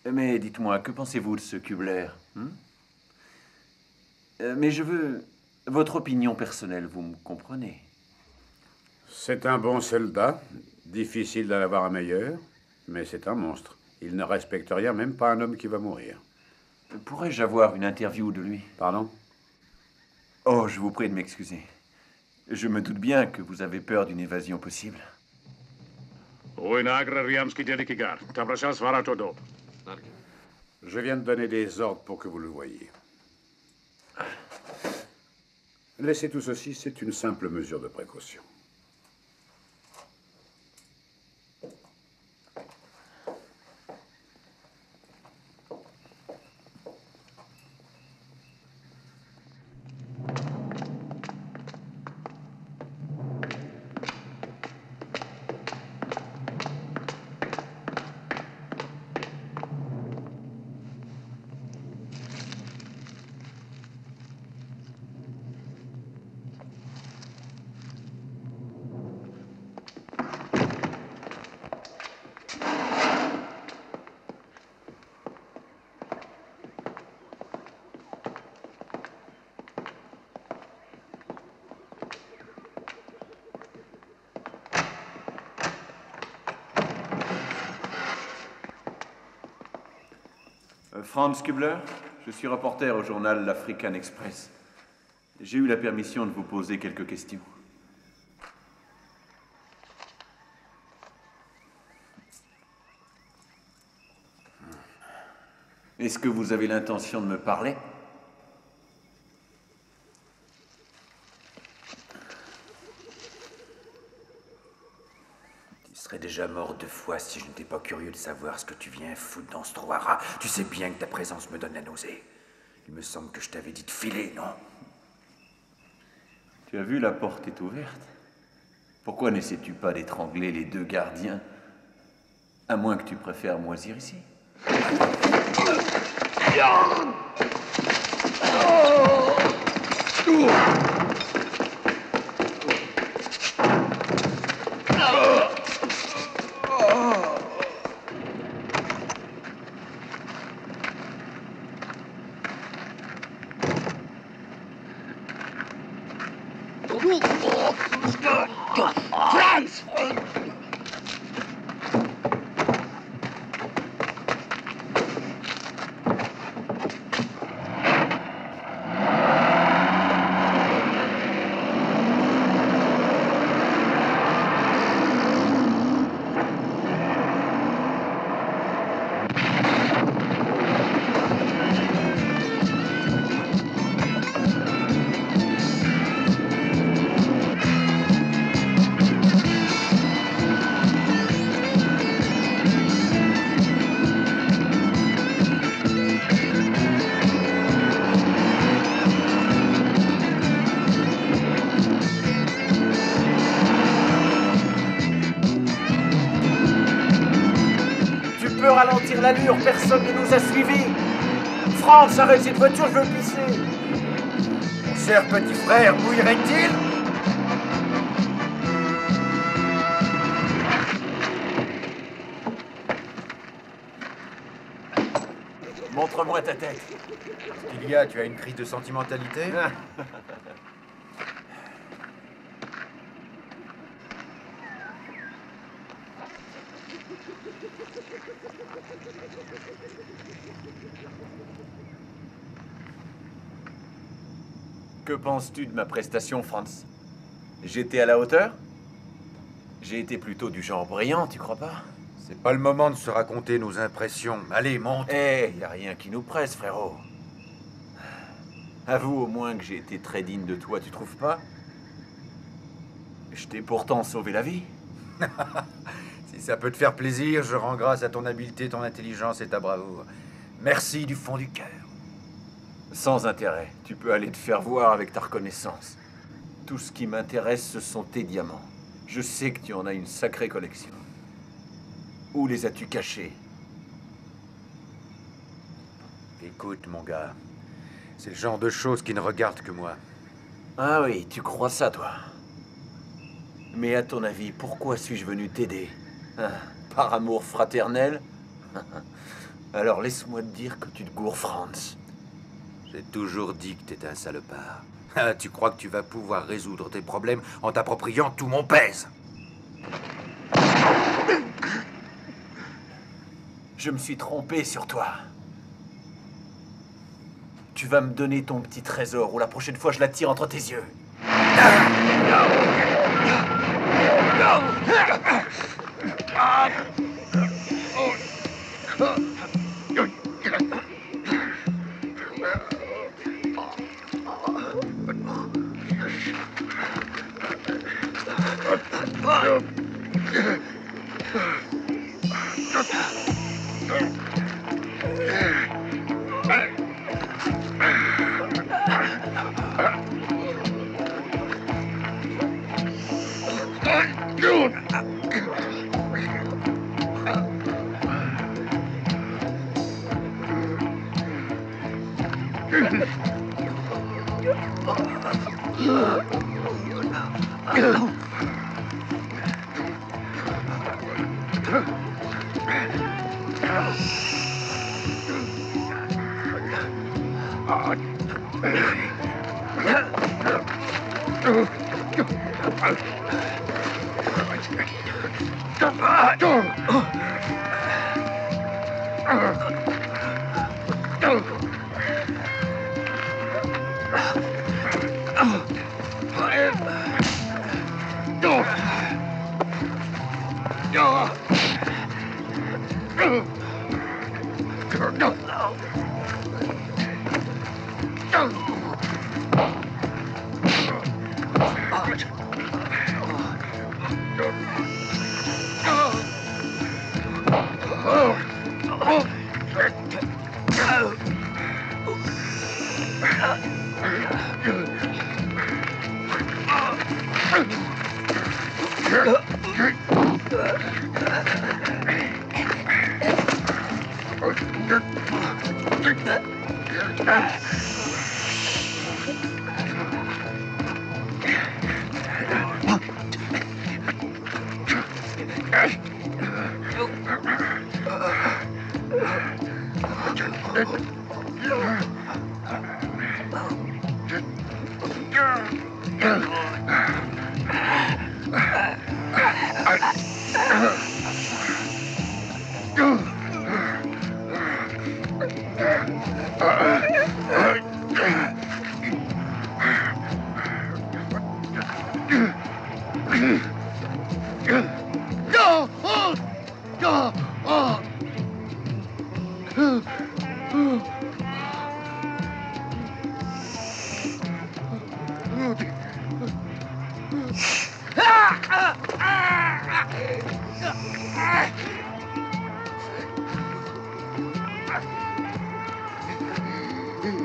Mais dites-moi, que pensez-vous de ce Kubler? Mais je veux votre opinion personnelle, vous me comprenez? C'est un bon soldat, difficile d'en avoir un meilleur, mais c'est un monstre. Il ne respecte rien, même pas un homme qui va mourir. Pourrais-je avoir une interview de lui? Pardon? Oh, je vous prie de m'excuser. Je me doute bien que vous avez peur d'une évasion possible. Je viens de donner des ordres pour que vous le voyiez. Laissez tout ceci, c'est une simple mesure de précaution. Franz Kubler, je suis reporter au journal L'African Express. J'ai eu la permission de vous poser quelques questions. Est-ce que vous avez l'intention de me parler? Tu serais déjà mort 2 fois si je n'étais pas curieux de savoir ce que tu viens foutre dans ce trou à rats. Tu sais bien que ta présence me donne la nausée. Il me semble que je t'avais dit de filer, non? Tu as vu, la porte est ouverte. Pourquoi n'essaies-tu pas d'étrangler les 2 gardiens? À moins que tu préfères moisir ici. Franz! Ralentir l'allure, personne ne nous a suivis. Franz, arrête cette voiture, je veux pisser. Mon cher petit frère, mouillerait-il? Montre-moi ta tête. Il y a, tu as une crise de sentimentalité? Que penses-tu de ma prestation, Franz? J'étais à la hauteur? J'ai été plutôt du genre brillant, tu crois pas? C'est pas le moment de se raconter nos impressions. Allez, monte. Y a rien qui nous presse, frérot. Avoue au moins que j'ai été très digne de toi, tu trouves pas? Je t'ai pourtant sauvé la vie. Si ça peut te faire plaisir, je rends grâce à ton habileté, ton intelligence et ta bravoure. Merci du fond du cœur. Sans intérêt. Tu peux aller te faire voir avec ta reconnaissance. Tout ce qui m'intéresse, ce sont tes diamants. Je sais que tu en as une sacrée collection. Où les as-tu cachés? Écoute, mon gars, c'est le genre de choses qui ne regardent que moi. Ah oui, tu crois ça, toi? Mais à ton avis, pourquoi suis-je venu t'aider? Hein, par amour fraternel? Alors laisse-moi te dire que tu te gourres, Franz. J'ai toujours dit que t'étais un salopard. Ah, tu crois que tu vas pouvoir résoudre tes problèmes en t'appropriant tout mon pèse? Je me suis trompé sur toi. Tu vas me donner ton petit trésor ou la prochaine fois je la tire entre tes yeux.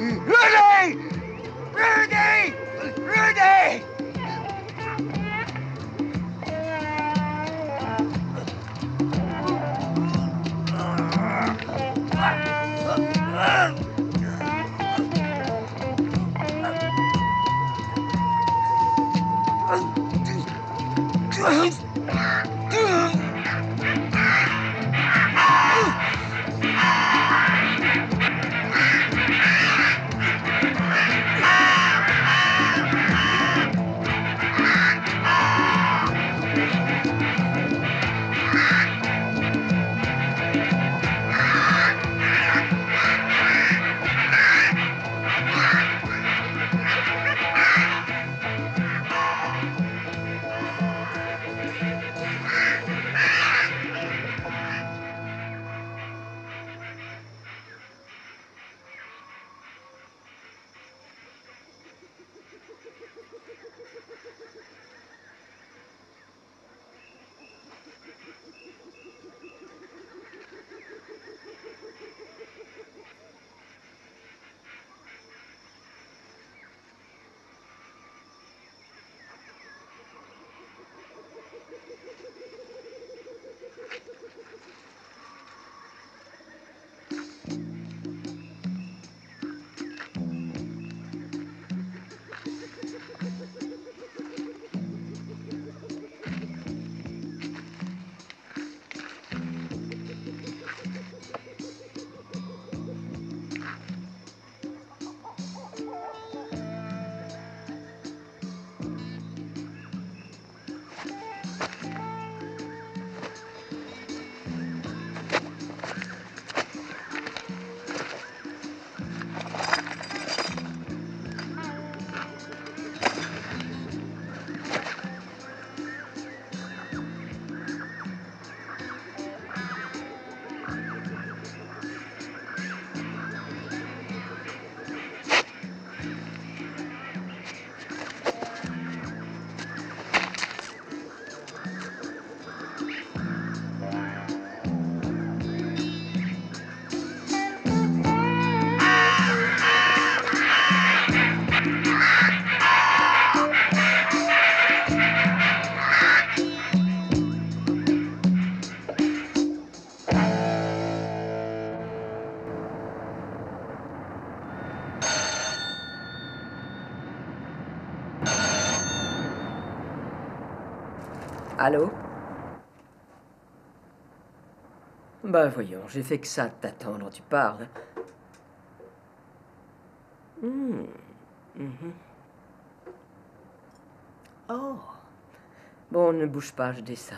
Rudy! Rudy! Rudy! Allô? Ben voyons, j'ai fait que ça de t'attendre, tu parles. Mhm. Oh. Bon, ne bouge pas, je descends.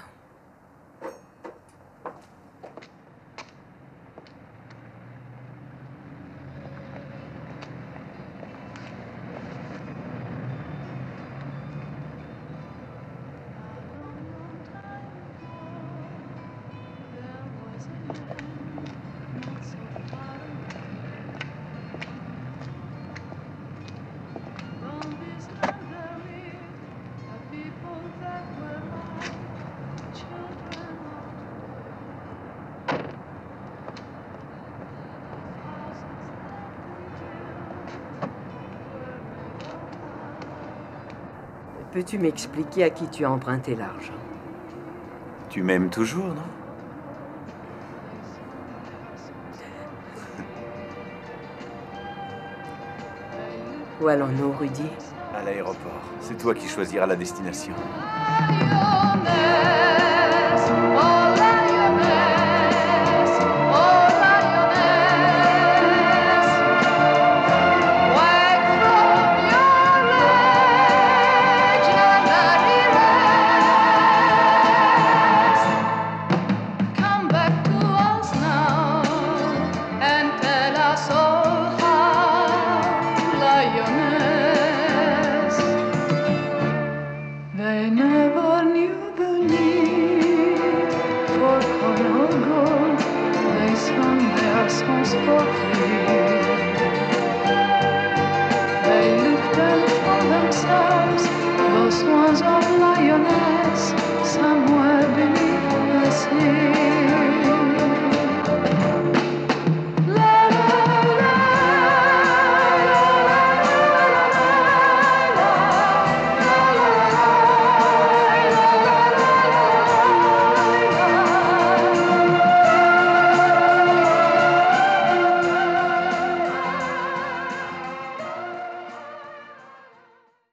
Peux-tu m'expliquer à qui tu as emprunté l'argent? Tu m'aimes toujours, non? Où allons-nous, Rudy? À l'aéroport. C'est toi qui choisiras la destination.